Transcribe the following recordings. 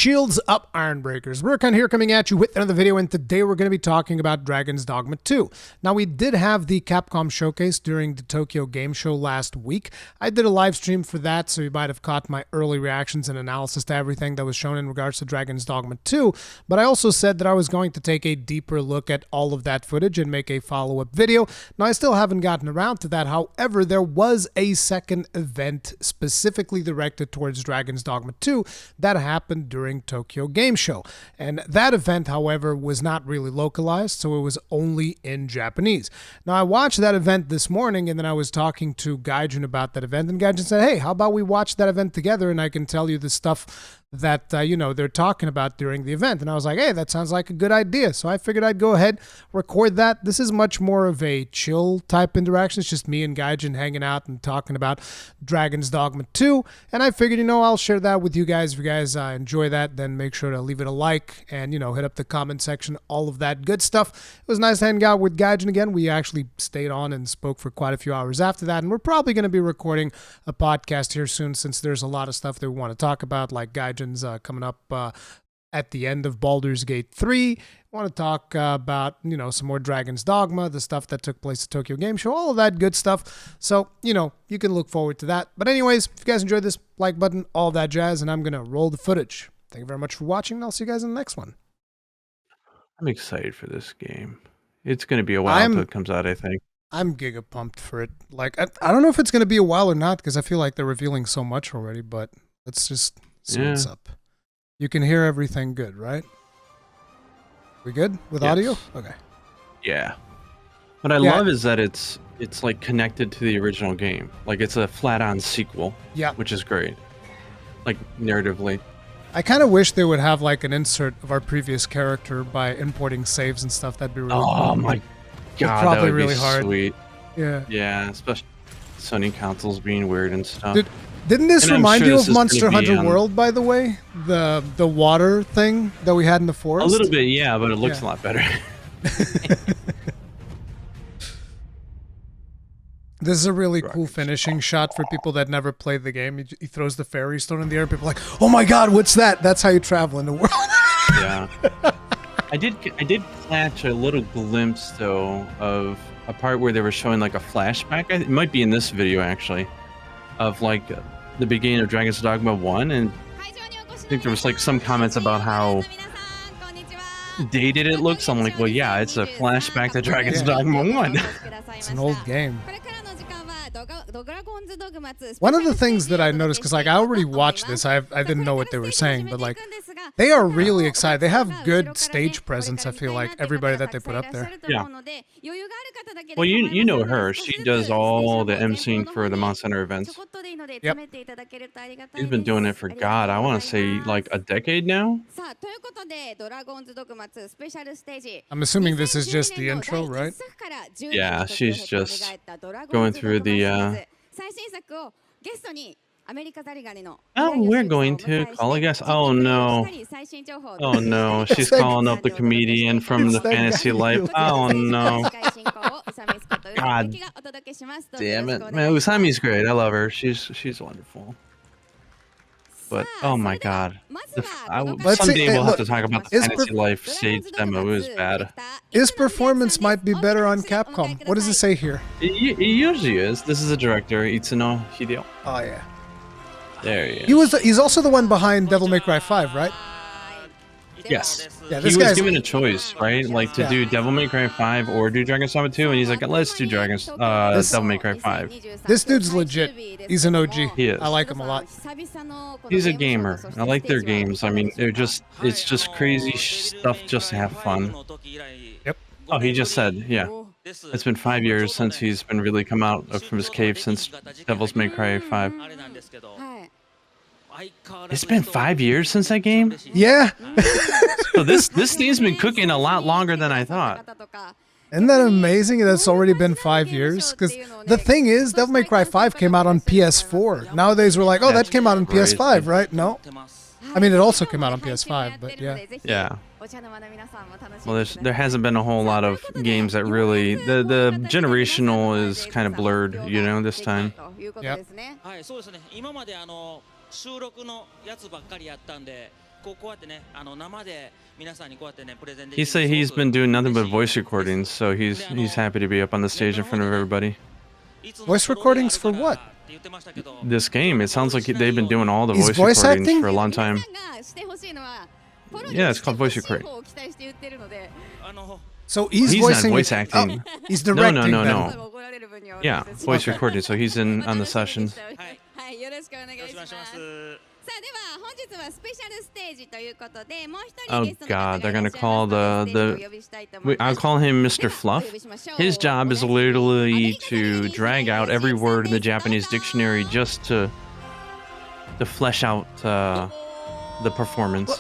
Shields up, Iron Breakers. Rurikhan here coming at you with another video, and today we're going to be talking about Dragon's Dogma 2. Now, we did have the Capcom showcase during the Tokyo Game Show last week. I did a live stream for that, so you might have caught my early reactions and analysis to everything that was shown in regards to Dragon's Dogma 2, but I also said that I was going to take a deeper look at all of that footage and make a follow-up video. Now, I still haven't gotten around to that. However, there was a second event specifically directed towards Dragon's Dogma 2 that happened during Tokyo Game Show. And that event, however, was not really localized, so it was only in Japanese. Now, I watched that event this morning, and then I was talking to Gaijin about that event, and Gaijin said, hey, how about we watch that event together, and I can tell you the stuff that, they're talking about during the event. And I was like, hey, that sounds like a good idea. So I figured I'd go ahead, record that. This is much more of a chill type interaction. It's just me and Gaijin hanging out and talking about Dragon's Dogma 2. And I figured, I'll share that with you guys. If you guys enjoy that, then make sure to leave it a like and, hit up the comment section, all of that good stuff. It was nice to hang out with Gaijin again. We actually stayed on and spoke for quite a few hours after that. And we're probably going to be recording a podcast here soon, since there's a lot of stuff that we want to talk about, like Gaijin's coming up at the end of Baldur's Gate 3. I want to talk about, some more Dragon's Dogma, the stuff that took place at Tokyo Game Show, all of that good stuff. So, you can look forward to that. But anyways, if you guys enjoyed this, like button, all that jazz, and I'm going to roll the footage. Thank you very much for watching, and I'll see you guys in the next one. I'm excited for this game. It's going to be a while until it comes out, I think. I'm giga pumped for it. Like, I don't know if it's going to be a while or not, because I feel like they're revealing so much already, but let's just see what's up. You can hear everything good, right? We good with audio? Okay. Yeah. What I love is that it's like connected to the original game. Like, it's a flat-on sequel. Yeah. Which is great. Like, narratively. I kind of wish they would have like an insert of our previous character by importing saves and stuff. That'd be really cool. Oh my god, probably that would really be hard. Sweet. Yeah. Yeah, especially Sony consoles being weird and stuff. Didn't this remind you of Monster Hunter World, by the way? The water thing that we had in the forest? A little bit, yeah, but it looks a lot better. This is a really cool finishing shot for people that never played the game. He throws the fairy stone in the air, and people are like, oh my god, what's that? That's how you travel in the world. Yeah. I did catch a little glimpse, though, of a part where they were showing like a flashback. It might be in this video, actually, of like the beginning of Dragon's Dogma 1, and I think there was like some comments about how dated it looks. I'm like, well, yeah, it's a flashback to Dragon's Dogma 1. It's an old game. One of the things that I noticed, because like I already watched this, I didn't know what they were saying, but like they are really excited. They have good stage presence, I feel like, everybody that they put up there. Yeah. Well, you know her. She does all the emceeing for the Monster Hunter events. Yep. She's been doing it for, God, I want to say like a decade now. I'm assuming this is just the intro, right? Yeah, she's just going through the oh, we're going to call a guest. Oh no. Oh no, she's calling up the comedian from the Fantasy Life. Oh no. God damn it. Man, Usami's great. I love her. She's wonderful. But oh my god. Someday we'll have to talk about the Fantasy Life stage demo. It was bad. His performance might be better on Capcom. What does it say here? It usually is. This is the director, Itsuno Hideo. Oh yeah. There he is. He's also the one behind Devil May Cry 5, right? Yes. Yeah, he was given a choice, right? Like to do Devil May Cry 5 or do Dragon's Dogma 2, and he's like, let's do Devil May Cry 5. This dude's legit. He's an OG. He is. I like him a lot. He's a gamer. I like their games. I mean, it's just crazy stuff just to have fun. Yep. Oh, he just said, yeah. It's been 5 years since he's been really come out from his cave since Devil May Cry 5. It's been 5 years since that game? Yeah. So this thing's been cooking a lot longer than I thought. Isn't that amazing? That's already been 5 years. Because the thing is, Devil May Cry 5 came out on PS4. Nowadays we're like, oh, that came out on PS5, right? No. I mean, it also came out on PS5, but yeah. Yeah. Well, there hasn't been a whole lot of games that really the generational is kind of blurred, this time. Yep. He said he's been doing nothing but voice recordings, so he's happy to be up on the stage in front of everybody. Voice recordings for what? This game, it sounds like they've been doing all the voice recordings acting? for a long time. Yeah, it's called voice recording. So he's not voice acting. Oh, he's directing. No. Yeah, voice recording. So he's in on the sessions. Oh God, they're gonna call I'll call him Mr. Fluff. His job is literally to drag out every word in the Japanese dictionary just to flesh out the performance. Well,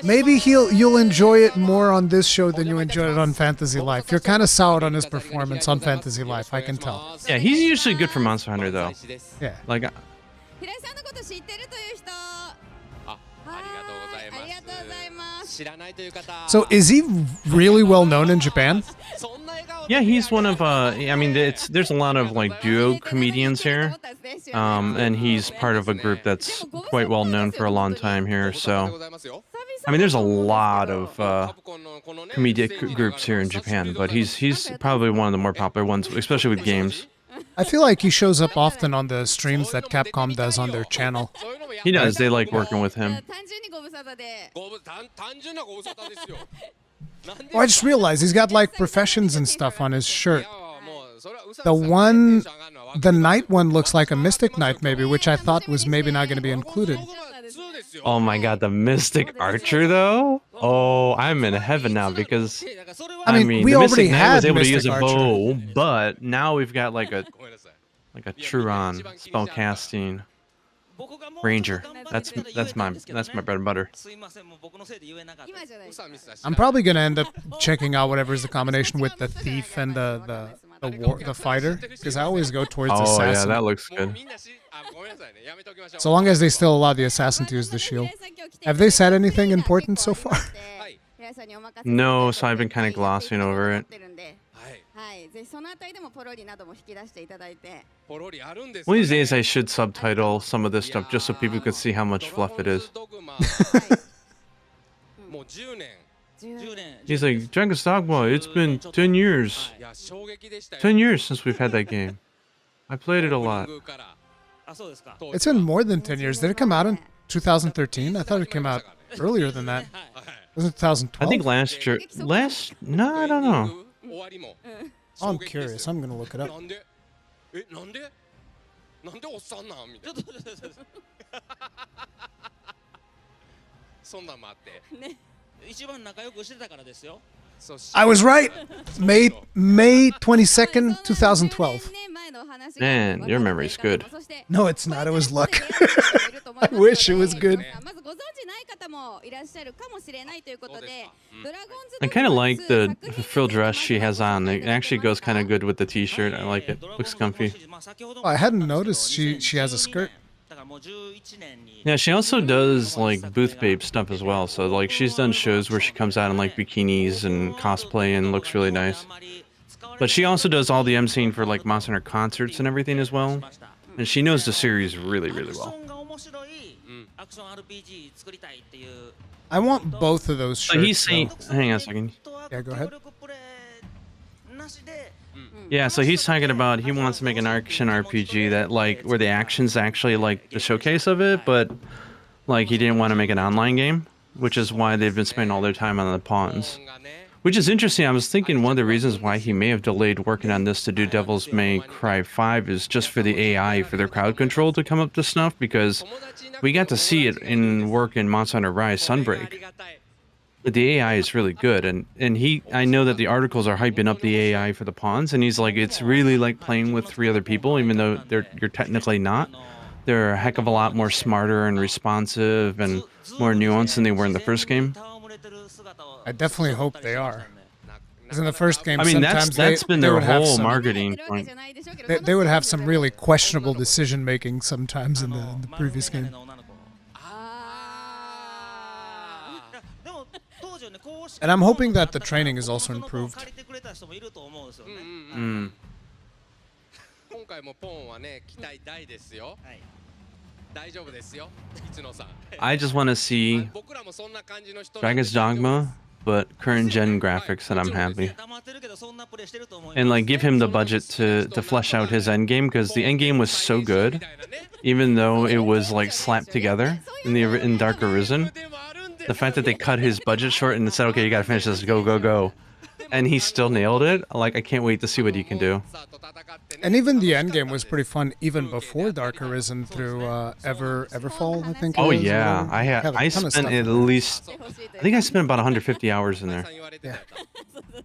maybe you'll enjoy it more on this show than you enjoyed it on Fantasy Life. You're kind of soured on his performance on Fantasy Life, I can tell. Yeah, he's usually good for Monster Hunter though. Yeah. Like. So is he really well known in Japan? Yeah, he's one of I mean, there's a lot of like duo comedians here, and he's part of a group that's quite well known for a long time here. So, I mean, there's a lot of comedic groups here in Japan, but he's probably one of the more popular ones, especially with games. I feel like he shows up often on the streams that Capcom does on their channel. He does. They like working with him. Oh, I just realized he's got like professions and stuff on his shirt. The knight one looks like a Mystic Knight maybe, which I thought was maybe not going to be included. Oh my God, the Mystic Archer though? Oh, I'm in heaven now because I mean we the already Mystic Knight had was able Mystic to use Archer. a bow, but now we've got like a Truron spellcasting Ranger. That's my bread and butter. I'm probably gonna end up checking out whatever's the combination with the thief and the fighter, because I always go towards assassin. Oh yeah, that looks good. So long as they still allow the assassin to use the shield. Have they said anything important so far? No, so I've been kind of glossing over it. One of these days I should subtitle some of this stuff just so people could see how much fluff it is. He's like, Dragon's Dogma, it's been 10 years. 10 years since we've had that game. I played it a lot. It's been more than 10 years. Did it come out in 2013? I thought it came out earlier than that. Wasn't it 2012? I think last year. No, I don't know. Oh, I'm curious. I'm going to look it up. I was right. May 22nd, 2012. Man, your memory's good. No, it's not. It was luck. I wish it was good. I kind of like the frill dress she has on. It actually goes kind of good with the t-shirt. I like it. Looks comfy. Oh, I hadn't noticed she has a skirt. Yeah, she also does like booth babe stuff as well. So like she's done shows where she comes out in like bikinis and cosplay and looks really nice. But she also does all the emceeing for like Monster Hunter concerts and everything as well. And she knows the series really, really well. I want both of those shirts. So he's saying, hang on a second. Yeah, go ahead. Yeah, so he's talking about he wants to make an action RPG that like where the action's actually like the showcase of it, but like he didn't want to make an online game, which is why they've been spending all their time on the pawns. Which is interesting. I was thinking one of the reasons why he may have delayed working on this to do Devil's May Cry 5 is just for the AI, for their crowd control to come up to snuff, because we got to see it in work in Monster Hunter Rise Sunbreak. But the AI is really good, and I know that the articles are hyping up the AI for the pawns, and he's like, it's really like playing with 3 other people, even though you're technically not. They're a heck of a lot more smarter and responsive and more nuanced than they were in the first game. I definitely hope they are. Because in the first game, I mean, that's been their whole marketing point. They would have some really questionable decision making sometimes in the previous game. And I'm hoping that the training is also improved. I just want to see Dragon's Dogma, but current gen graphics, and I'm happy. And like give him the budget to flesh out his endgame, because the endgame was so good, even though it was like slapped together in Dark Arisen. The fact that they cut his budget short and said, "Okay, you gotta finish this, go, go, go," and he still nailed it. Like, I can't wait to see what he can do. And even the end game was pretty fun, even before Dark Arisen through Everfall, I think. Oh yeah, I spent at least, I think I spent about 150 hours in there. Yeah,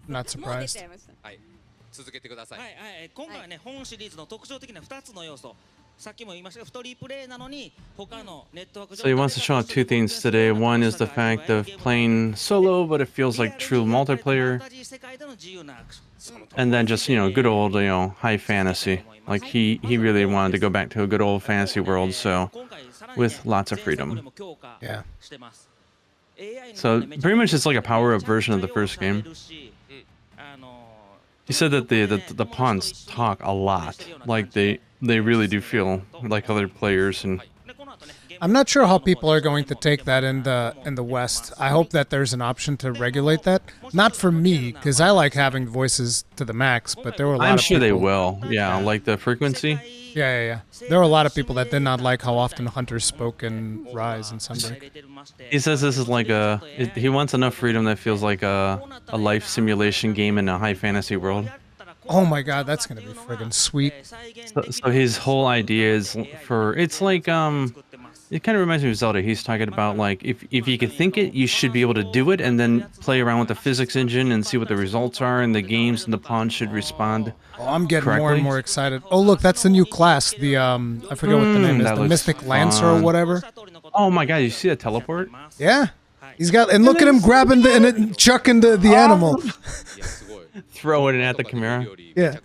not surprised. So he wants to show off two things today. One is the fact of playing solo, but it feels like true multiplayer. And then just, you know, good old, you know, high fantasy. Like he really wanted to go back to a good old fantasy world, so with lots of freedom. Yeah. So pretty much it's like a power-up version of the first game. He said that the pawns talk a lot. Like they really do feel like other players, and I'm not sure how people are going to take that in the West. I hope that there's an option to regulate that. Not for me, because I like having voices to the max, but there were a lot of people... I'm sure they will. Yeah, like the frequency. Yeah. There were a lot of people that did not like how often Hunter spoke in Rise and Sunbreak. He says this is like he wants enough freedom that feels like a life simulation game in a high fantasy world. Oh my god, that's gonna be friggin' sweet. So his whole idea is it's like it kind of reminds me of Zelda. He's talking about like if you can think it, you should be able to do it, and then play around with the physics engine and see what the results are, and the games and the pawns should respond. Oh, I'm getting more and more excited. Oh look, that's the new class. The I forget what the name is. The Mystic Lancer or whatever. Oh my god, you see a teleport? Yeah. He's got, and look at him grabbing and chucking the animal. Throwing it at the Chimera. Yeah.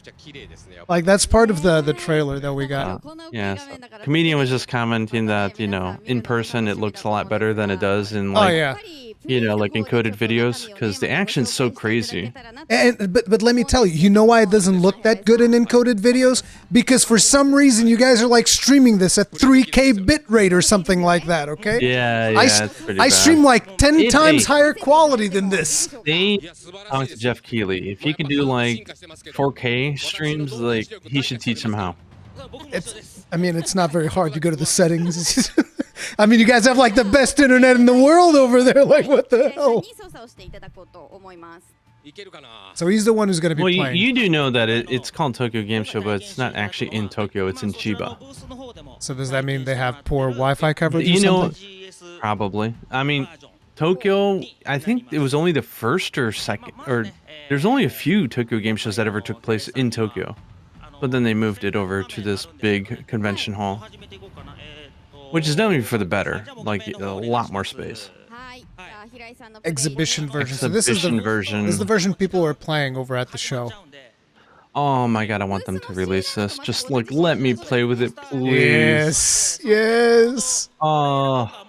Like, that's part of the trailer that we got. Yeah. So Comedian was just commenting that, you know, in person it looks a lot better than it does in, like, you know, like encoded videos, because the action's so crazy. But let me tell you, you know why it doesn't look that good in encoded videos? Because for some reason you guys are like streaming this at 3K bitrate or something like that, okay? Yeah, it's pretty I bad. stream like 10 times higher quality than this. They talked to Jeff Keighley. If he can do like 4K streams, like he should teach them how. I mean, it's not very hard. You go to the settings. I mean, you guys have like the best internet in the world over there. Like, what the hell? So he's the one who's going to be playing. Well, you do know that it's called Tokyo Game Show, but it's not actually in Tokyo. It's in Chiba. So does that mean they have poor Wi-Fi coverage? You know, probably. I mean, Tokyo. I think it was only the first or second, or there's only a few Tokyo Game Shows that ever took place in Tokyo, but then they moved it over to this big convention hall, which is definitely for the better. Like a lot more space. Exhibition version. So this is the version. This is the version people are playing over at the show. Oh my god, I want them to release this. Just like let me play with it, please. Yes. Oh.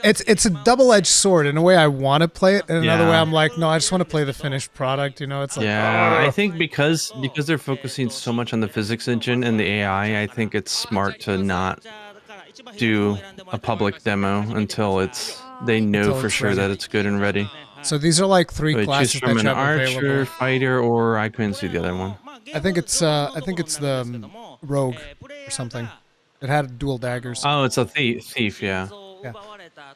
It's a double-edged sword. In a way, I want to play it, and another way, I'm like, no, I just want to play the finished product. You know, it's like, I think because they're focusing so much on the physics engine and the AI, I think it's smart to not do a public demo until they know for sure that it's good and ready. So these are like three classes choose from that you an have archer, available. fighter, or I couldn't see the other one. I think it's the rogue or something. It had dual daggers. Oh, it's a thief, yeah.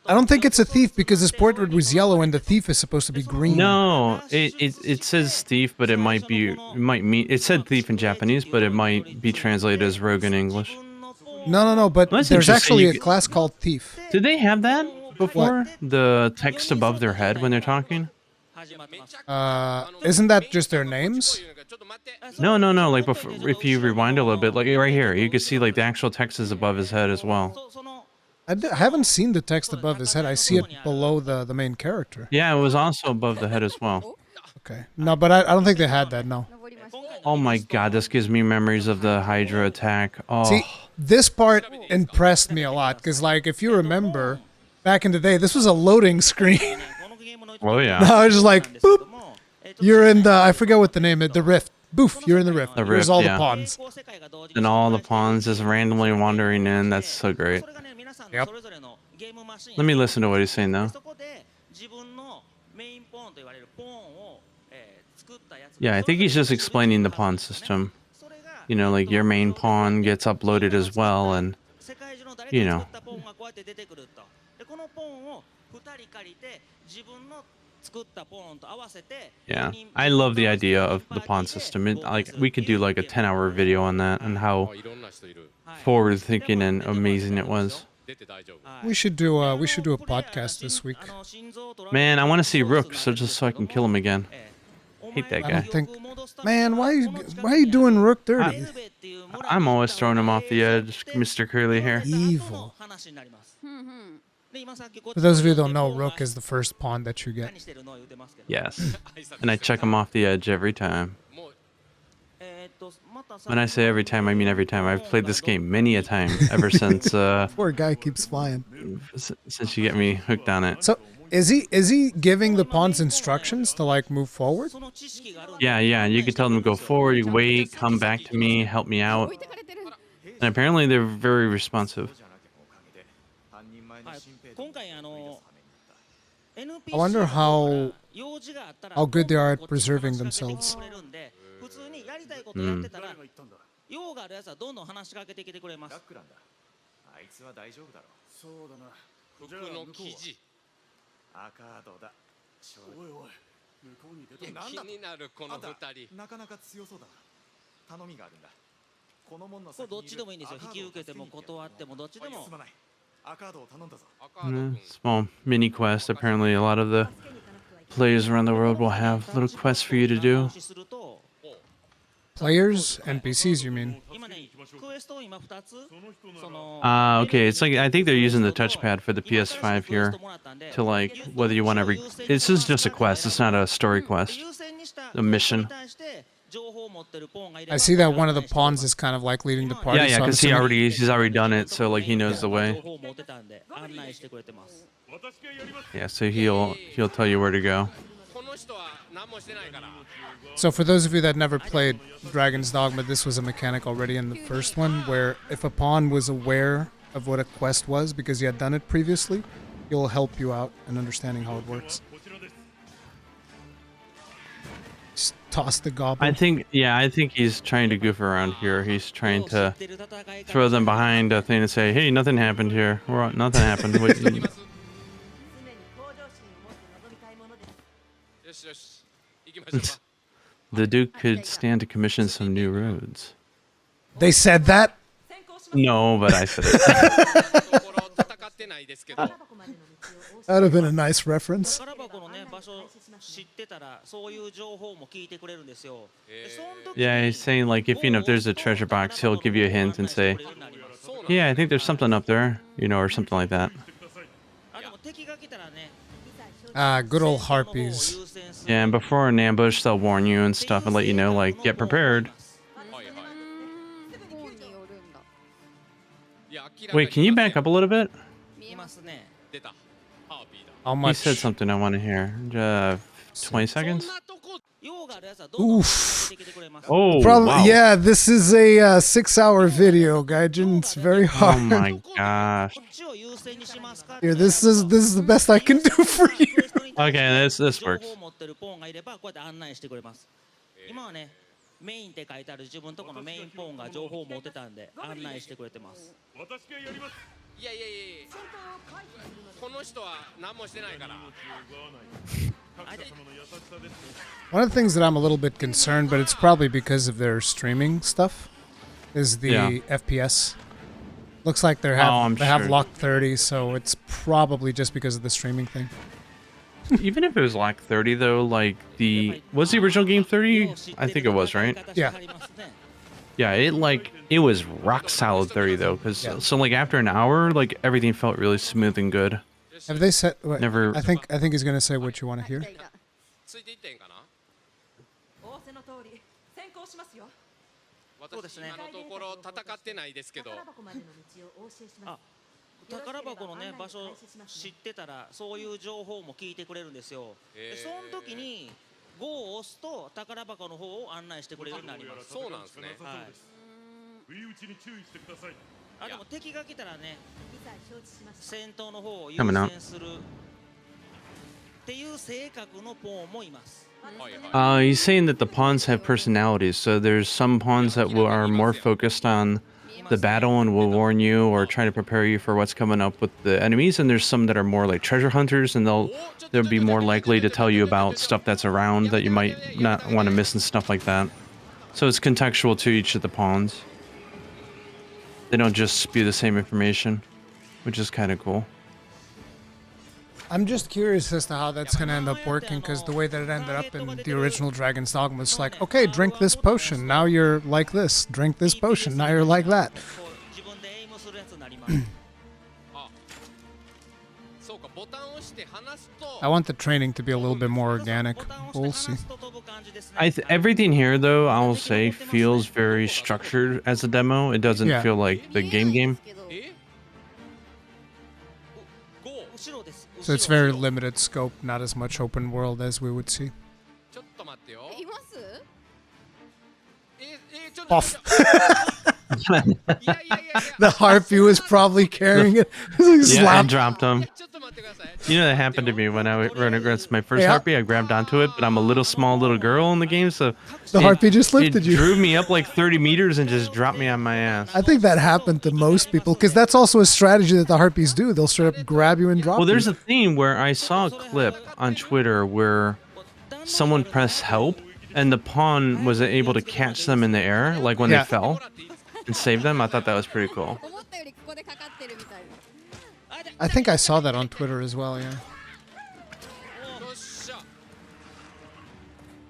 I don't think it's a thief because this portrait was yellow and the thief is supposed to be green. No, it says thief, but it said thief in Japanese, but it might be translated as rogue in English. No, but there's actually a class called thief. Did they have that before? The text above their head when they're talking? Isn't that just their names? No. Like before, if you rewind a little bit, like right here, you can see like the actual text is above his head as well. I haven't seen the text above his head. I see it below the main character. Yeah, it was also above the head as well. Okay. No, but I don't think they had that, no. Oh my god, this gives me memories of the Hydra attack. Oh. See, this part impressed me a lot, because, like, if you remember, back in the day, this was a loading screen. Oh, yeah. I was just like, boop, you're in the, I forget what the name is, the Rift. Boof, you're in the rift. The Here's rift, all yeah. the pawns. And all the pawns just randomly wandering in. That's so great. Yep. Let me listen to what he's saying though. Yeah, I think he's just explaining the pawn system. You know, like your main pawn gets uploaded as well, and you know. Yeah, I love the idea of the pawn system. Like we could do like a 10-hour video on that and how forward-thinking and amazing it was. We should do a podcast this week. Man, I want to see Rook, just so I can kill him again. Hate that guy. I don't think. Man, why are you doing Rook dirty? I'm always throwing him off the edge, Mr. Curly Hair. Evil. For those of you who don't know, Rook is the first pawn that you get. Yes, and I check him off the edge every time. When I say every time, I mean every time. I've played this game many a time ever since. Poor guy keeps flying. Since you get me hooked on it. So, is he giving the pawns instructions to like move forward? Yeah. You can tell them to go forward. You wait, come back to me, help me out. And apparently they're very responsive. I wonder how good they are at preserving themselves. Small mini quest. Apparently a lot of the players around the world will have little quests for you to do. Players? NPCs, you mean? Okay, it's like I think they're using the touchpad for the PS5 here to like whether you want to this is just a quest, it's not a story quest. A mission. I see that one of the pawns is kind of like leading the party. Yeah, because he's already done it, so like he knows the way. Yeah, so he'll tell you where to go. So for those of you that never played Dragon's Dogma, this was a mechanic already in the first one, where if a pawn was aware of what a quest was because you had done it previously, he'll help you out in understanding how it works. Just toss the goblin. I think he's trying to goof around here. He's trying to throw them behind a thing and say, "Hey, nothing happened here. Nothing happened." The Duke could stand to commission some new roads. They said that? No, but I said it. That would have been a nice reference. Yeah, he's saying like if there's a treasure box, he'll give you a hint and say, "Yeah, I think there's something up there," or something like that. Good old harpies. Yeah, and before an ambush, they'll warn you and stuff and let you know, like, get prepared. Wait, can you back up a little bit? How much? He said something I want to hear. 20 seconds? Oof. Oh, wow. Yeah, this is a 6-hour video, Gaijin. It's very hard. Oh my gosh. Here, this is the best I can do for you. Okay, this works. One of the things that I'm a little bit concerned, but it's probably because of their streaming stuff, is the FPS. Looks like they have locked 30, so it's probably just because of the streaming thing. Even if it was locked 30 though, like was the original game 30? I think it was, right? Yeah. Yeah, it was rock solid 30 though, because so like after an hour, like everything felt really smooth and good. Have they said? Wait, Never. I think he's gonna say what you want to hear. Coming out. He's saying that the pawns have personalities, so there's some pawns that are more focused on the battle and will warn you or try to prepare you for what's coming up with the enemies, and there's some that are more like treasure hunters, and they'll be more likely to tell you about stuff that's around that you might not want to miss and stuff like that. So it's contextual to each of the pawns. They don't just spew the same information, which is kind of cool. I'm just curious as to how that's going to end up working, because the way that it ended up in the original Dragon's Dogma was like, okay, drink this potion, now you're like this. Drink this potion, now you're like that. I want the training to be a little bit more organic. We'll see. Everything here, though, I will say, feels very structured as a demo. It doesn't feel like the game. So it's very limited scope, not as much open world as we would see. Off. The harpy was probably carrying it. Yeah, I dropped him. You know that happened to me when I ran against my first harpy. I grabbed onto it, but I'm a small little girl in the game, so the harpy just lifted you. It drew me up like 30 meters and just dropped me on my ass. I think that happened to most people, because that's also a strategy that the harpies do. They'll straight up grab you and drop you. Well, there's a thing where I saw a clip on Twitter where someone pressed help, and the pawn was able to catch them in the air, like when they fell, and save them. I thought that was pretty cool. I think I saw that on Twitter as well, yeah.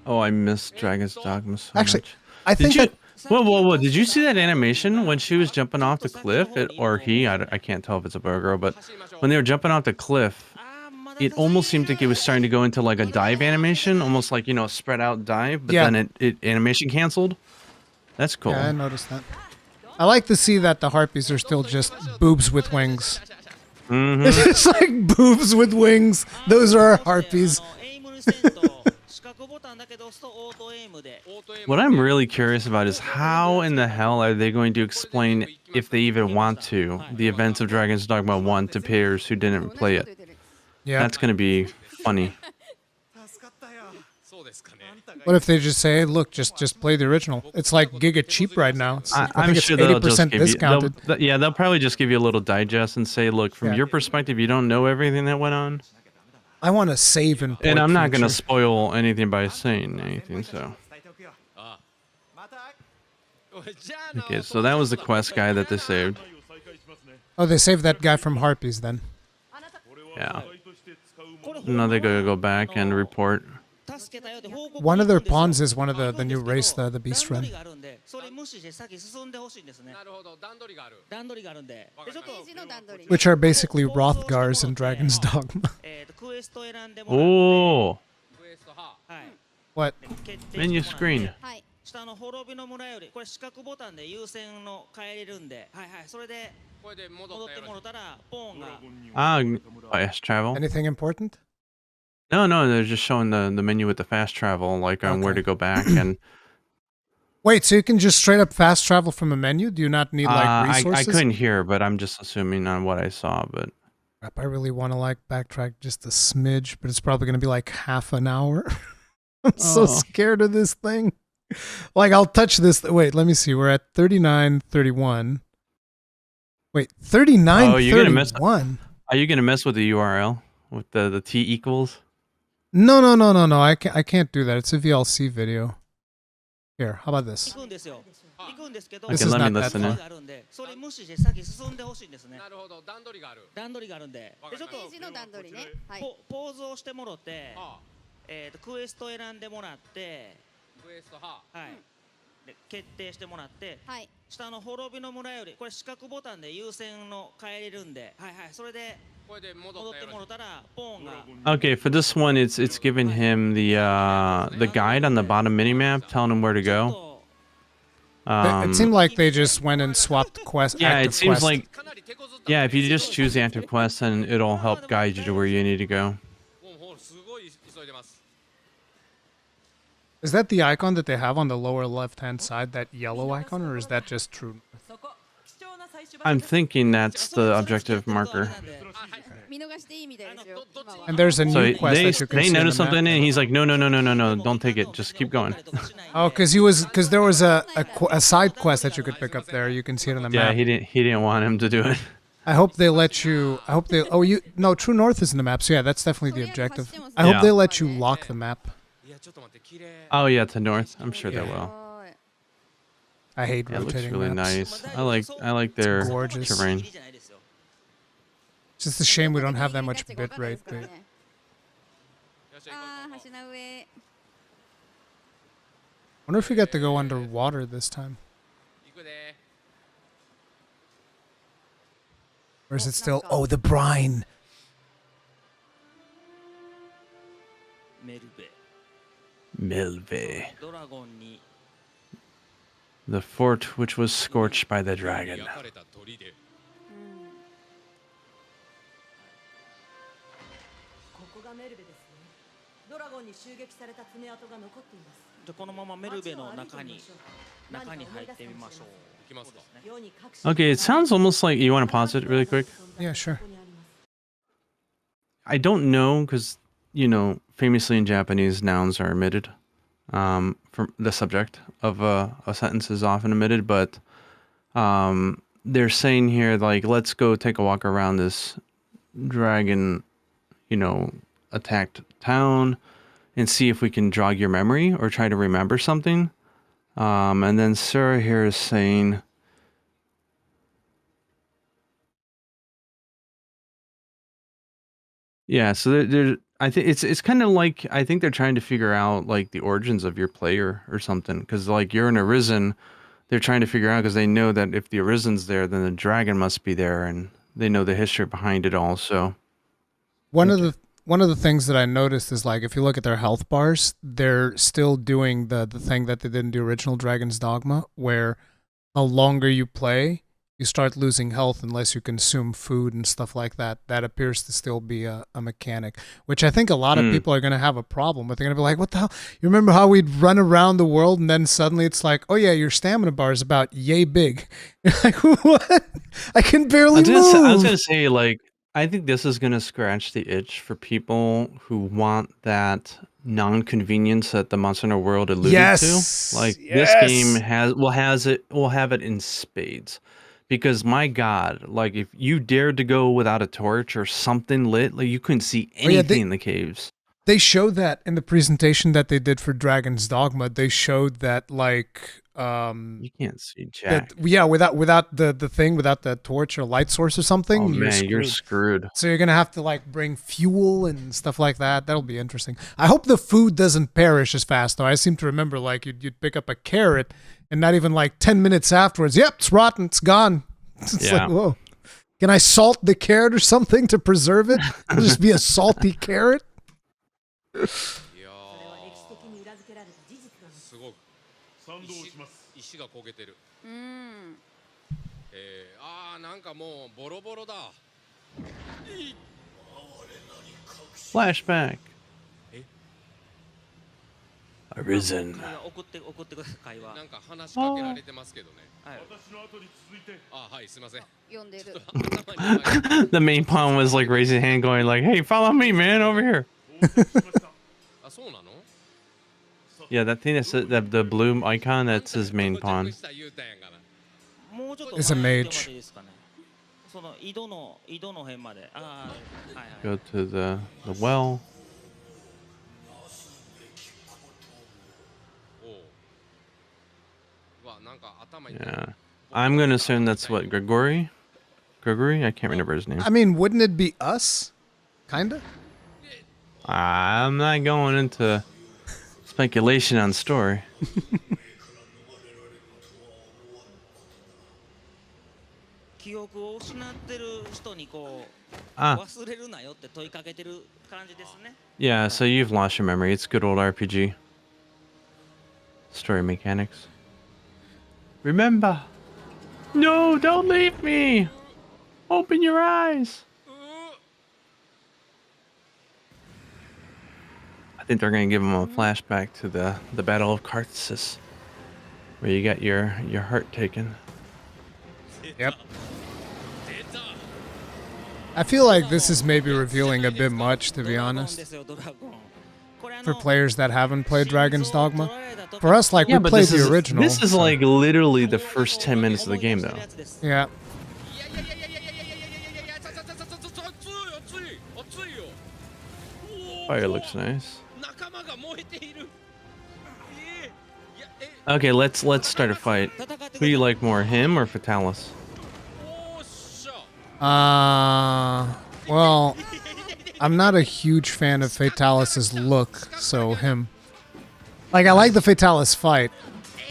Oh, I missed Dragon's Dogma so Actually, much. I think that... Whoa. Did you see that animation when she was jumping off the cliff? I can't tell if it's a boy or girl, but when they were jumping off the cliff, it almost seemed like it was starting to go into like a dive animation, almost like, a spread out dive, but then it animation canceled. That's cool. Yeah, I noticed that. I like to see that the harpies are still just boobs with wings. Mm-hmm. It's just like boobs with wings. Those are our harpies. What I'm really curious about is how in the hell are they going to explain, if they even want to, the events of Dragon's Dogma 1 to players who didn't play it. Yeah. That's going to be funny. What if they just say, hey, look, just play the original? It's like Giga cheap right now. I'm sure they'll just give discounted. they'll probably just give you a little digest and say, look, from your perspective, you don't know everything that went on. I want to save and And I'm not going to spoil anything by saying anything, so. Okay, so that was the quest guy that they saved. Oh, they saved that guy from harpies then. Yeah. Now they gotta go back and report. One of their pawns is one of the new race, the beast ren. Which are basically Rothgars in Dragon's Dogma. Oh! What? Menu screen. Fast travel. Anything important? No, they're just showing the menu with the fast travel, like on where to go back and... Wait, so you can just straight up fast travel from a menu? Do you not need like resources? I couldn't hear, but I'm just assuming on what I saw, but... Crap, I really want to like backtrack just a smidge, but it's probably going to be like half an hour. I'm so scared of this thing. Like, I'll touch this. Wait, let me see. We're at 39:31. Wait, 39:31. Are you gonna mess with the URL with the T equals? No. I can't do that. It's a VLC video. Here, how about this? Okay, let me listen in. Okay, for this one, it's giving him the guide on the bottom minimap, telling him where to go. It seemed like they just went and swapped quest. Yeah, it seems like. Yeah, if you just choose the active quest, then it'll help guide you to where you need to go. Is that the icon that they have on the lower left-hand side, that yellow icon, or is that just true? I'm thinking that's the objective marker. And there's a new quest that you can see on the noticed something, map. and he's like, no, don't take it. Just keep going. Oh, because there was a side quest that you could pick up there. You can see it on the map. Yeah, he didn't want him to do it. I hope they let you. I hope they. Oh, no, True North is in the map. So yeah, that's definitely the objective. I hope they let you lock the map. Oh yeah, to north. I'm sure they will. I hate It looks rotating really maps. nice. I like their terrain. It's just a shame we don't have that much bitrate. Wonder if we get to go underwater this time. Or is it still... Oh, the brine! Milve. The fort which was scorched by the dragon. Okay, it sounds almost like... You want to pause it really quick? Yeah, sure. I don't know, because, you know, famously in Japanese, nouns are omitted. From the subject of a sentence is often omitted, but they're saying here, like, let's go take a walk around this dragon, you know, attacked town and see if we can jog your memory or try to remember something. And then Sarah here is saying... Yeah, so I think it's kind of like, I think they're trying to figure out like the origins of your player or something, because like you're an Arisen, they're trying to figure out because they know that if the Arisen's there, then the dragon must be there, and they know the history behind it all. So one of the things that I noticed is, like, if you look at their health bars, they're still doing the thing that they did in the original Dragon's Dogma, where the longer you play, you start losing health unless you consume food and stuff like that. That appears to still be a mechanic, which I think a lot of people are going to have a problem with. They're going to be like, what the hell? You remember how we'd run around the world and then suddenly it's like, oh yeah, your stamina bar is about yay big. You're like, what? I can barely move. I was going to say, like, I think this is going to scratch the itch for people who want that non-convenience that the Monster Hunter World alluded to. Like, this game will have it in spades. Because my God, like if you dared to go without a torch or something lit, like you couldn't see anything in the caves. They showed that in the presentation that they did for Dragon's Dogma. They showed that, like, you can't see jack. Without the torch or light source or something. Oh man, you're screwed. So you're gonna have to like bring fuel and stuff like that. That'll be interesting. I hope the food doesn't perish as fast though. I seem to remember like you'd pick up a carrot and not even like 10 minutes afterwards, yep, it's rotten, it's gone. It's like, whoa. Can I salt the carrot or something to preserve it? It'll just be a salty carrot. Flashback. Arisen. The main pawn was like raising a hand going like, hey, follow me, man, over here. Yeah, that thing that's the blue icon, that's his main pawn. It's a mage. Go to the well. Yeah. I'm going to assume that's what, Gregory? I can't remember his name. I mean, wouldn't it be us? Kinda? I'm not going into speculation on story. Yeah, so you've lost your memory. It's good old RPG. Story mechanics. Remember. No, don't leave me. Open your eyes. think they're gonna give him a flashback to the Battle of Karthus, where you got your heart taken. Yep. I feel like this is maybe revealing a bit much, to be honest, for players that haven't played Dragon's Dogma. For us, like, we played the original. This is like literally the first 10 minutes of the game, though. Yeah. Fire looks nice. Okay, let's start a fight. Who do you like more, him or Fatalis? Well, I'm not a huge fan of Fatalis's look, so him. Like, I like the Fatalis fight,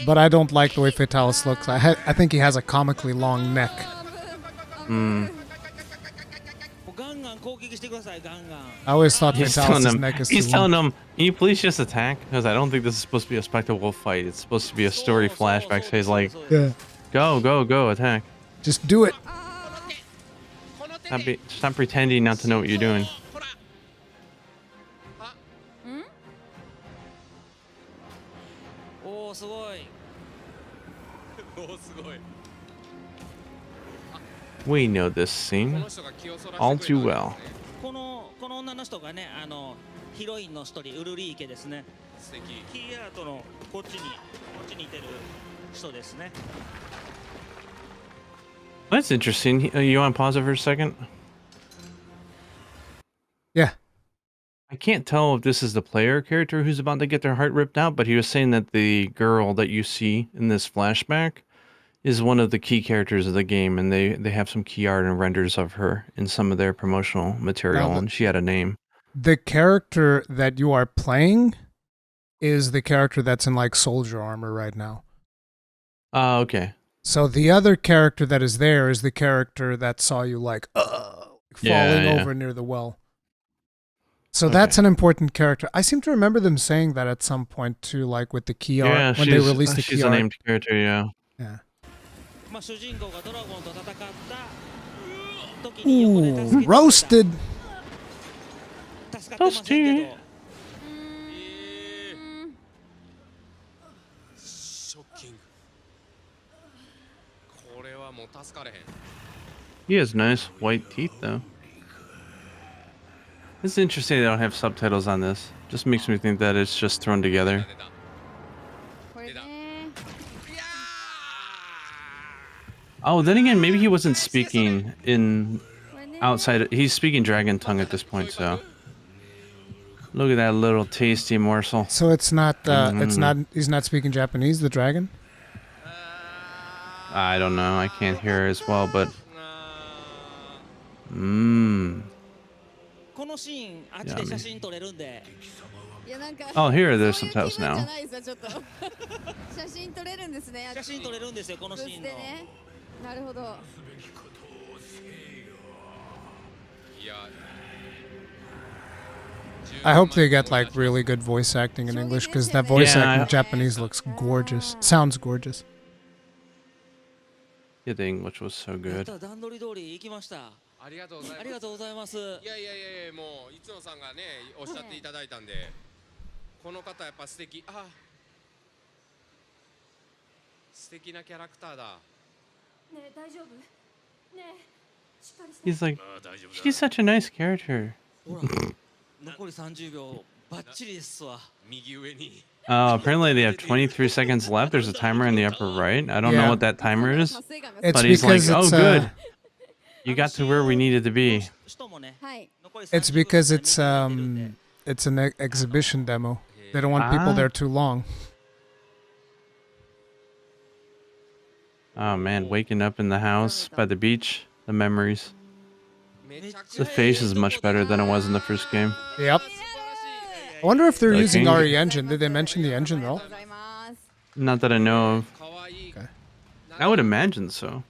but I don't like the way Fatalis looks. I think he has a comically long neck. I always thought Fatalis' neck is too long. He's telling him, can you please just attack? Because I don't think this is supposed to be a spectacle fight. It's supposed to be a story flashback. So he's like, yeah. Go, attack. Just do it. Stop pretending not to know what you're doing. We know this scene all too well. That's interesting. You want to pause it for a second? Yeah. I can't tell if this is the player character who's about to get their heart ripped out, but he was saying that the girl that you see in this flashback is one of the key characters of the game, and they have some key art and renders of her in some of their promotional material, and she had a name. The character that you are playing is the character that's in, like, soldier armor right now. Oh, okay. So the other character that is there is the character that saw you, like, falling over near the well. So that's an important character. I seem to remember them saying that at some point too, like with the key art when they released the key art. She's a named character, yeah. Yeah. Ooh, roasted. Toasty. He has nice white teeth, though. It's interesting they don't have subtitles on this. Just makes me think that it's just thrown together. Oh, then again, maybe he wasn't speaking in outside. He's speaking dragon tongue at this point, so. Look at that little tasty morsel. So it's not, he's not speaking Japanese, the dragon? I don't know. I can't hear as well, but. Mmm. Oh, here are the subtitles now. I hope they get like really good voice acting in English, because that voice acting in Japanese looks gorgeous. Sounds gorgeous. Yeah, the English was so good. He's like, she's such a nice character. Apparently they have 23 seconds left. There's a timer in the upper right. I don't know what that timer is, but he's like, oh, good. You got to where we needed to be. It's because it's an exhibition demo. They don't want people there too long. Oh man, waking up in the house by the beach, the memories. The face is much better than it was in the first game. Yep. I wonder if they're using RE engine. Did they mention the engine though? Not that I know of. Okay. I would imagine so.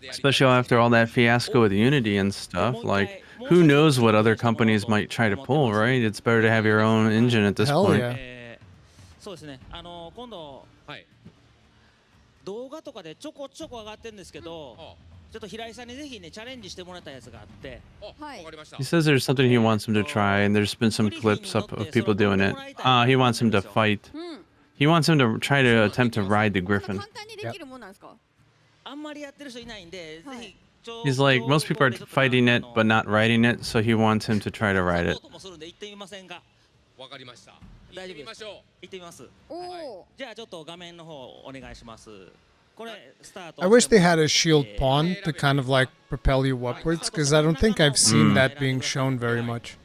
Especially after all that fiasco with Unity and stuff. Like, who knows what other companies might try to pull, right? It's better to have your own engine at this point. Yeah. そうですね。動画とかでちょこちょこ上がってるんですけど、He says there's something he wants him to try, and there's been some clips up of people doing it. He wants him to fight. He wants him to try to attempt to ride the Griffin. He's like, most people are fighting it, but not riding it, so he wants him to try to ride it. I wish they had a shield pawn to kind of like propel you upwards, because I don't think I've seen that being shown very much.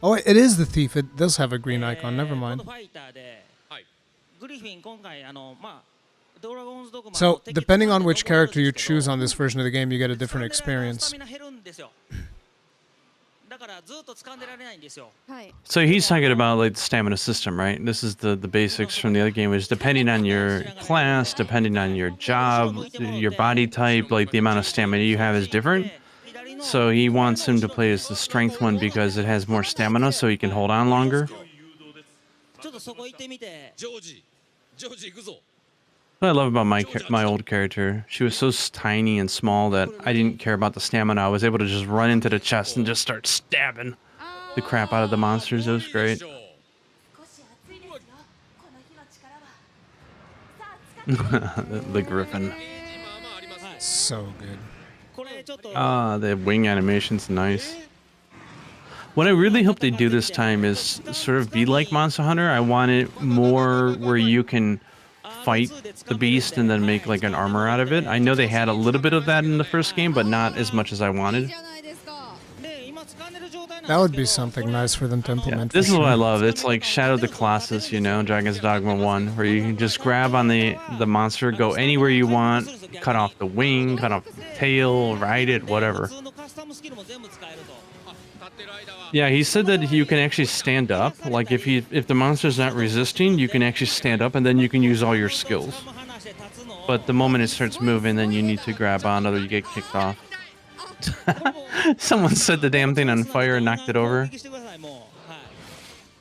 Oh, it is the thief. It does have a green icon. Never mind. So, depending on which character you choose on this version of the game, you get a different experience. So he's talking about like the stamina system, right? This is the basics from the other game, is depending on your class, depending on your job, your body type, like the amount of stamina you have is different. So he wants him to play as the strength one because it has more stamina, so he can hold on longer. What I love about my old character, she was so tiny and small that I didn't care about the stamina. I was able to just run into the chest and just start stabbing the crap out of the monsters. It was great. The Griffin. So good. The wing animation's nice. What I really hope they do this time is sort of be like Monster Hunter. I want it more where you can fight the beast and then make like an armor out of it. I know they had a little bit of that in the first game, but not as much as I wanted. That would be something nice for them to implement. Yeah, this is what I love. It's like Shadow of the Colossus, you know, Dragon's Dogma 1, where you can just grab on the monster, go anywhere you want, cut off the wing, cut off the tail, ride it, whatever. Yeah, he said that you can actually stand up. Like if the monster's not resisting, you can actually stand up and then you can use all your skills. But the moment it starts moving, then you need to grab on, or you get kicked off. Someone set the damn thing on fire and knocked it over.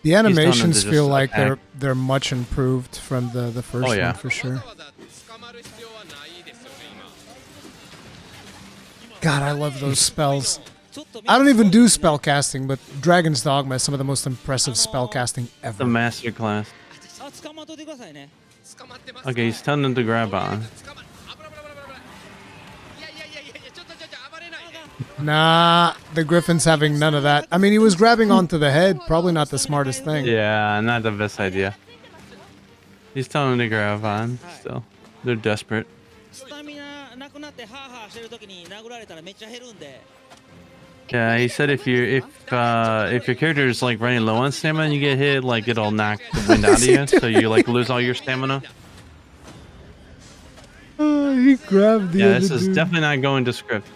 The animations feel like they're much improved from the first one for sure. God, I love those spells. I don't even do spell casting, but Dragon's Dogma is some of the most impressive spell casting ever. The master class. Okay, he's telling them to grab on. Nah, the Griffin's having none of that. I mean, he was grabbing onto the head. Probably not the smartest thing. Yeah, not the best idea. He's telling them to grab on. Still, they're desperate. Yeah, he said if your character is like running low on stamina and you get hit, like it'll knock the wind out of you, so you like lose all your stamina. He grabbed the Yeah, this is definitely not going to script.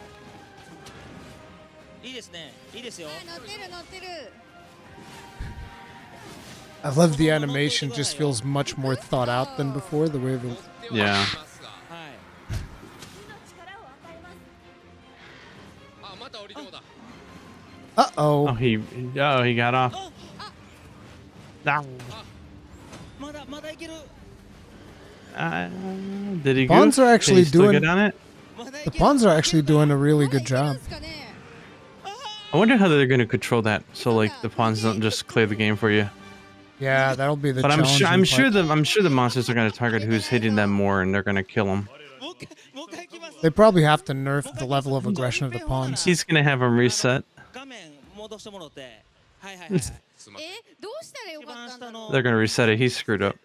I love the animation. Just feels much more thought out than before. The way the yeah. Uh-oh. Oh, he got off. Did he Pawns are actually doing on it? The pawns are actually doing a really good job. I wonder how they're going to control that, so like the pawns don't just clear the game for you. Yeah, that'll be the. But I'm sure the monsters are going to target who's hitting them more, and they're going to kill them. They probably have to nerf the level of aggression of the pawns. He's going to have them reset. They're going to reset it. He's screwed up.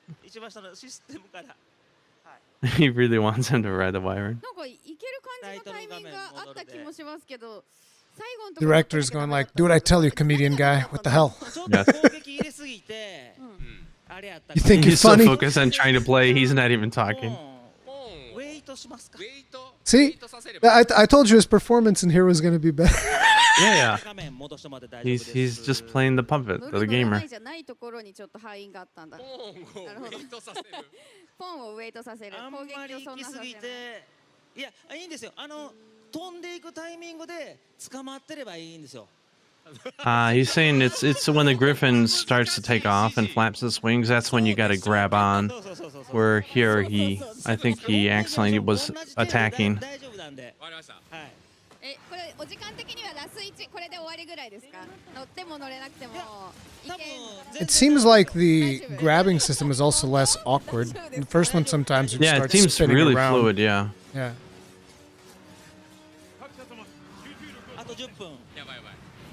He really wants him to ride the wyvern. Director's going like, do what I tell you, comedian guy. What the hell? Yes. You think he's funny? So focused on trying to play, he's not even talking. See? I told you his performance in here was going to be better. Yeah. He's just playing the puppet, the gamer. He's saying it's when the Griffin starts to take off and flaps his wings. That's when you got to grab on. Where here I think he accidentally was attacking. It seems like the grabbing system is also less awkward. The first one sometimes you start it seems spinning really around. fluid. Yeah. Yeah.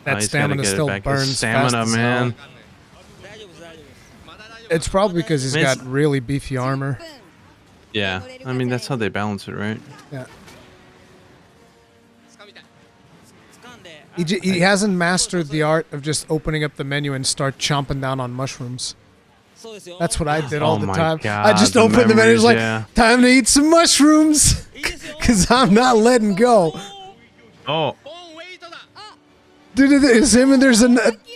That He's gotta stamina get it still back. His burns stamina, fast as man. hell. It's probably because he's got really beefy armor. Yeah, I mean that's how they balance it, right? Yeah. He hasn't mastered the art of just opening up the menu and start chomping down on mushrooms. That's what I did all the time. God, I just opened the menu, it's like, yeah. time to eat some mushrooms! Because I'm not letting go. Oh. Dude, it's him and there's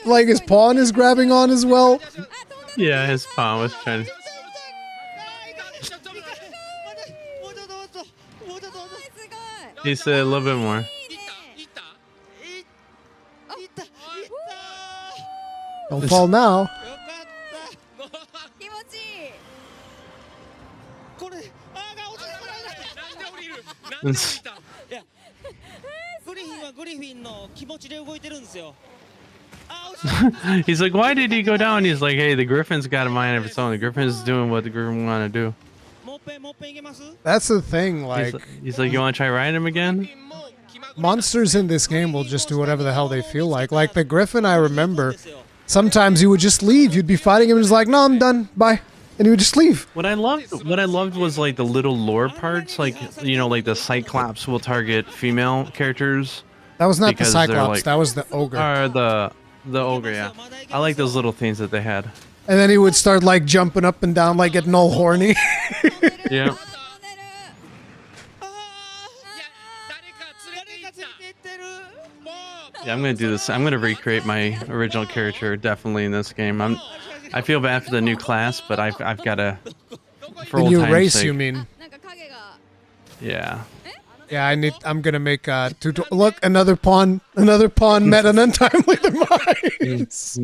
like his pawn is grabbing on as well. Yeah, his paw was trying to... He said a little bit more. Don't fall now. He's like, why did he go down? He's like, hey, the Griffin's got a mind of its own. The Griffin's doing what the Griffin want to do. That's the thing, like... He's like, you want to try riding him again? Monsters in this game will just do whatever the hell they feel like. Like the Griffin, I remember, sometimes he would just leave. You'd be fighting him and he's like, no, I'm done, bye. And he would just leave. What I loved was like the little lore parts, like, you know, like the Cyclops will target female characters. That was not the Cyclops, like, that was the Ogre. Or the Ogre, yeah. I like those little things that they had. And then he would start like jumping up and down, like getting all horny. Yeah. Yeah, I'm gonna do this. I'm gonna recreate my original character definitely in this game. I feel bad for the new class, but I've gotta. For the old new time's race, sake. you mean? Yeah. Yeah, I'm gonna make look, another pawn met an untimely demise.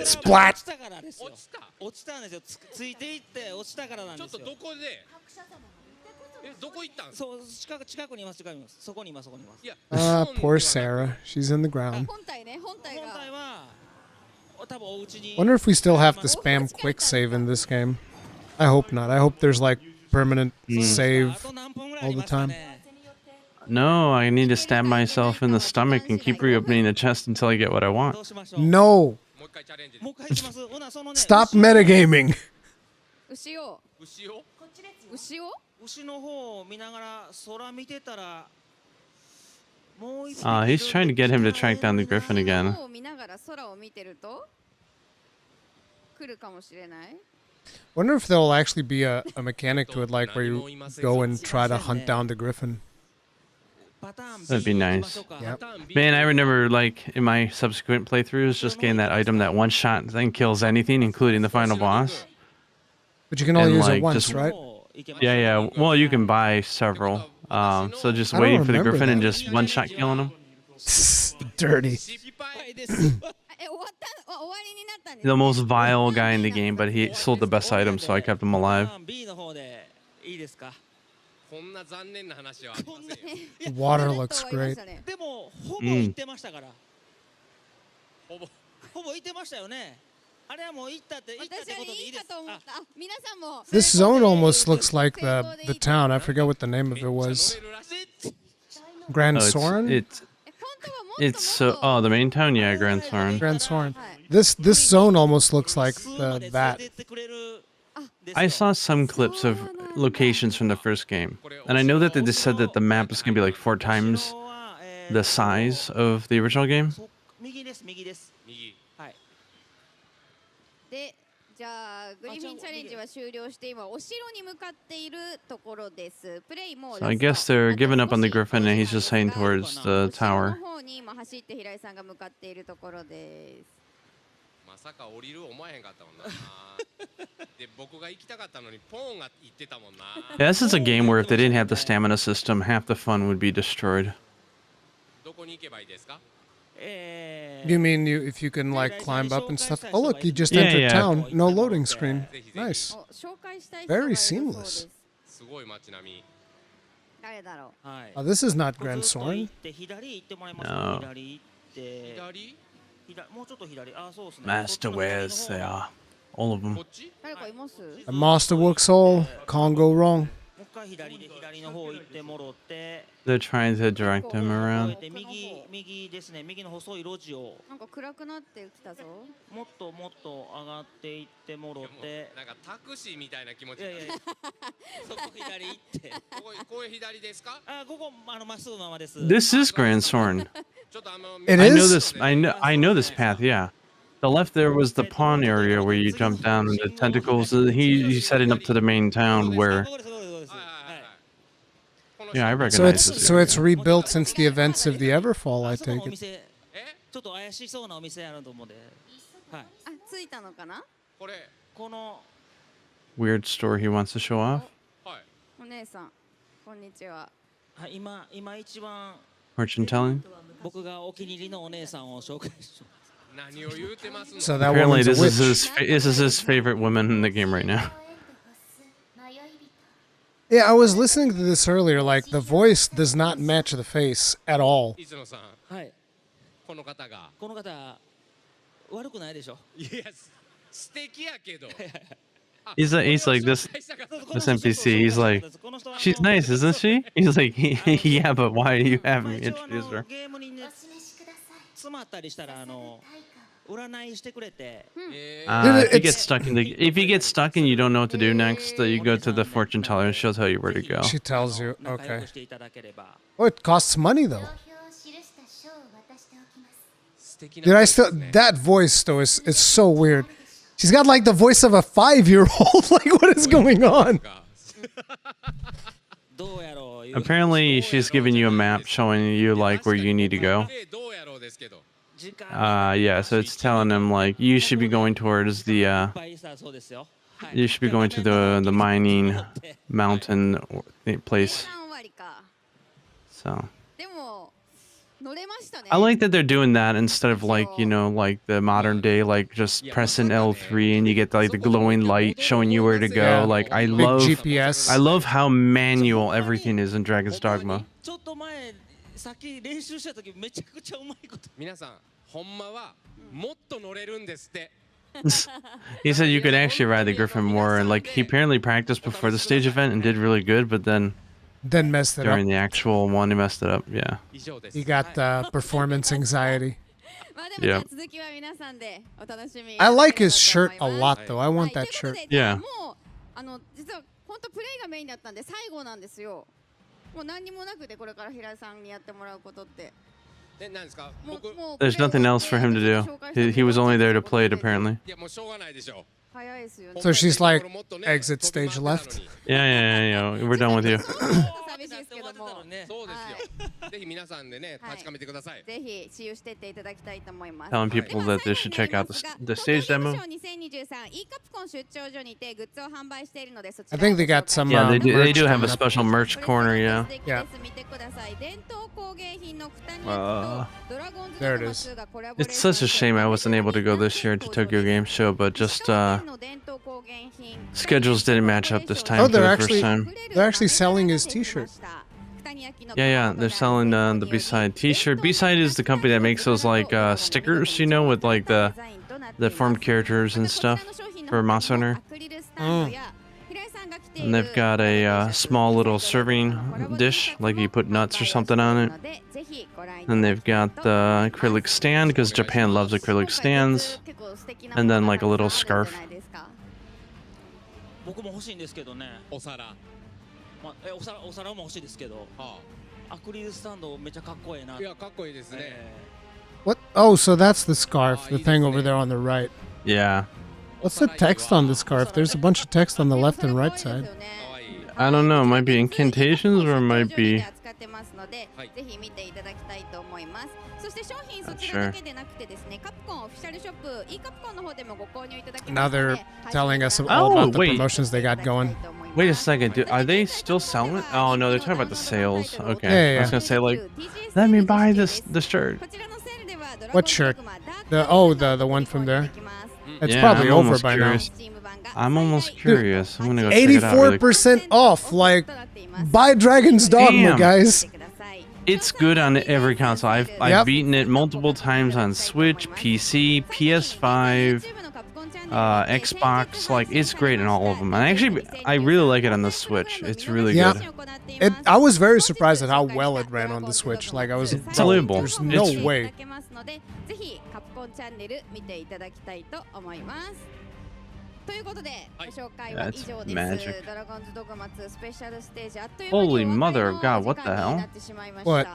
Splat. Poor Sarah. She's in the ground. Wonder if we still have to spam quick save in this game. I hope not. I hope there's like permanent save all the time. No, I need to stab myself in the stomach and keep reopening the chest until I get what I want. No. Stop metagaming. He's trying to get him to track down the Griffin again. Wonder if there'll actually be a mechanic to it, like where you go and try to hunt down the Griffin. That'd be nice. Yep. Man, I remember like in my subsequent playthroughs just getting that item that one shot then kills anything, including the final boss. But you can only use like, it once, just, right? Yeah. Well, you can buy several. So just waiting for the Griffin and just one shot killing him. Dirty. The most vile guy in the game, but he sold the best item, so I kept him alive. The water looks great. This zone almost looks like the town. I forget what the name of it was. Grand Soren? It's the main town, yeah, Grand Soren. Grand Soren. This zone almost looks like that. I saw some clips of locations from the first game, and I know that they just said that the map is going to be like 4 times the size of the original game. So I guess they're giving up on the Griffin and he's just heading towards the tower. Yeah, this is a game where if they didn't have the stamina system, half the fun would be destroyed. You mean if you can like climb up and stuff? Oh look, you just entered town. No loading screen. Nice. Very seamless. Oh, this is not Grand Soren. No. Master wares, they are. All of them. A master works all. Can't go wrong. They're trying to direct him around. This is Grand Soren. It I is? know this. I know this path. Yeah, the left there was the pawn area where you jump down and the tentacles. He's setting up to the main town where. Yeah, I recognize this. So it's rebuilt since the events of the Everfall, I take it. Weird store he wants to show off. Fortune telling. So that Apparently woman's a witch. this is his favorite woman in the game right now. Yeah, I was listening to this earlier. Like the voice does not match the face at all. He's like this NPC. He's like, she's nice, isn't she? He's like, yeah, but why do you have me introduce her? If you get stuck and you don't know what to do next, you go to the fortune teller and she'll tell you where to go. She tells you, okay. Oh, it costs money though. Dude, that voice though is so weird. She's got like the voice of a 5-year-old. Like, what is going on? Apparently, she's giving you a map showing you like where you need to go. Yeah, so it's telling him like you should be going towards the you should be going to the mining mountain place. So I like that they're doing that instead of like, you know, like the modern day, like just pressing L3 and you get like the glowing light showing you where to go. Yeah. Like I Big love GPS. I love how manual everything is in Dragon's Dogma. He said you could actually ride the Griffin more, and like he apparently practiced before the stage event and did really good, but then messed it during up. the actual one he messed it up. Yeah. He got performance anxiety. Yeah. I like his shirt a lot though. I want that shirt. Yeah. There's nothing else for him to do. He was only there to play it, apparently. So she's like, exit stage left. Yeah. We're done with you. Telling people that they should check out the stage demo. I think they got some. Yeah, they do have a coming up. special merch corner. Yeah. Yeah. There it is. It's such a shame I wasn't able to go this year to Tokyo Game Show, but just schedules didn't match up this time. Oh, for the first time. they're actually selling his T-shirt. Yeah, they're selling the B-side T-shirt. B-side is the company that makes those like stickers, you know, with like the formed characters and stuff for Mouse Hunter. And they've got a small little serving dish, like you put nuts or something on it. And they've got the acrylic stand, because Japan loves acrylic stands. And then like a little scarf. What? Oh, so that's the scarf, the thing over there on the right. Yeah. What's the text on the scarf? There's a bunch of text on the left and right side. I don't know, it might be incantations or it might be... Not sure. Now they're telling us all about the promotions they got going. Wait a second, are they still selling it? Oh no, they're talking about the sales. Okay, Yeah. I was gonna say like, let me buy the shirt. What shirt? The one from there. It's Yeah, probably I'm over almost by curious. now. I'm almost curious. I'm gonna go check it out. 84% off. Like, buy Dragon's Dogma, Damn. guys. It's good on every console. I've beaten it multiple times on Switch, PC, PS5, Xbox. Like, it's great in all of them. And actually, I really like it on the Switch. It's really good. I was very surprised at how well it ran on the Switch. Like, I was, It's unbelievable. There's no way. That's magic. Holy mother of God, what the hell? What?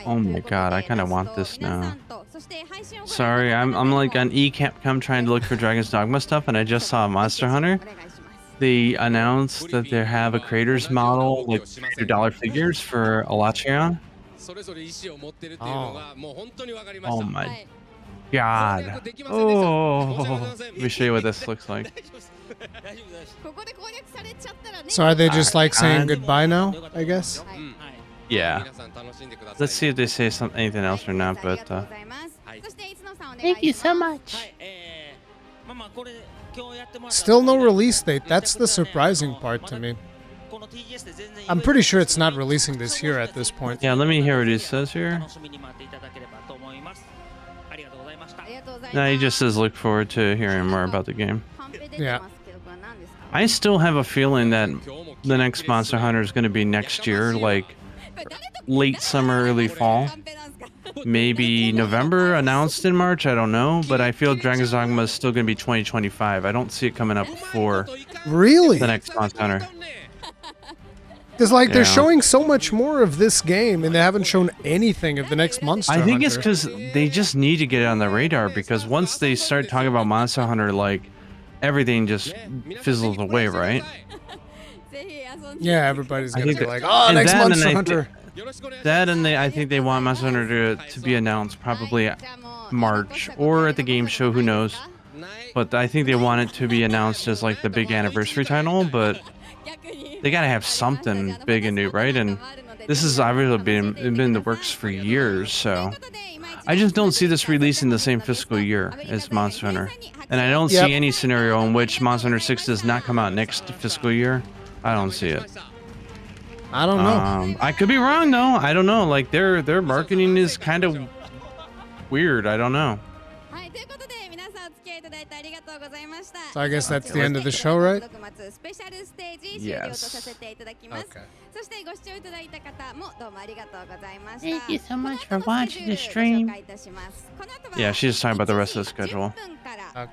Oh my God, I kind of want this now. Sorry, I'm like on eCapcom trying to look for Dragon's Dogma stuff, and I just saw Monster Hunter. They announced that they have a creator's model, like $100 figures for Elatrion. Oh my God. Oh, let me show you what this looks like. So are they just like saying goodbye now, I guess? Yeah. Let's see if they say anything else or not, but Thank you so much. Still no release date. That's the surprising part to me. I'm pretty sure it's not releasing this year at this point. yeah, let me hear what it says here. No, he just says look forward to hearing more about the game. Yeah. I still have a feeling that the next Monster Hunter is going to be next year, like late summer, early fall. Maybe November, announced in March, I don't know, but I feel Dragon's Dogma is still going to be 2025. I don't see it coming up before Really? the next Monster Hunter. Because like they're Yeah. showing so much more of this game, and they haven't shown anything of the next Monster I think it's Hunter. because they just need to get it on the radar, because once they start talking about Monster Hunter, like, everything just fizzles away, right? Yeah, everybody's I gonna think be that- like, oh, and next that, and Monster I thi- Hunter. I think they want Monster Hunter to be announced probably March or at the game show, who knows. But I think they want it to be announced as like the big anniversary title, but they gotta have something big and new, right? And this has obviously been in the works for years, so I just don't see this releasing the same fiscal year as Monster Hunter. And I don't see any scenario in which Monster Hunter 6 does not come out next fiscal year. I don't see it. I don't know. I could be wrong though. I don't know. Like their marketing is kind of weird. I don't know. So I guess that's the end of the show, right? Yes. Okay. Thank you so much for watching the stream. Yeah, she's just talking about the rest of the schedule. Okay.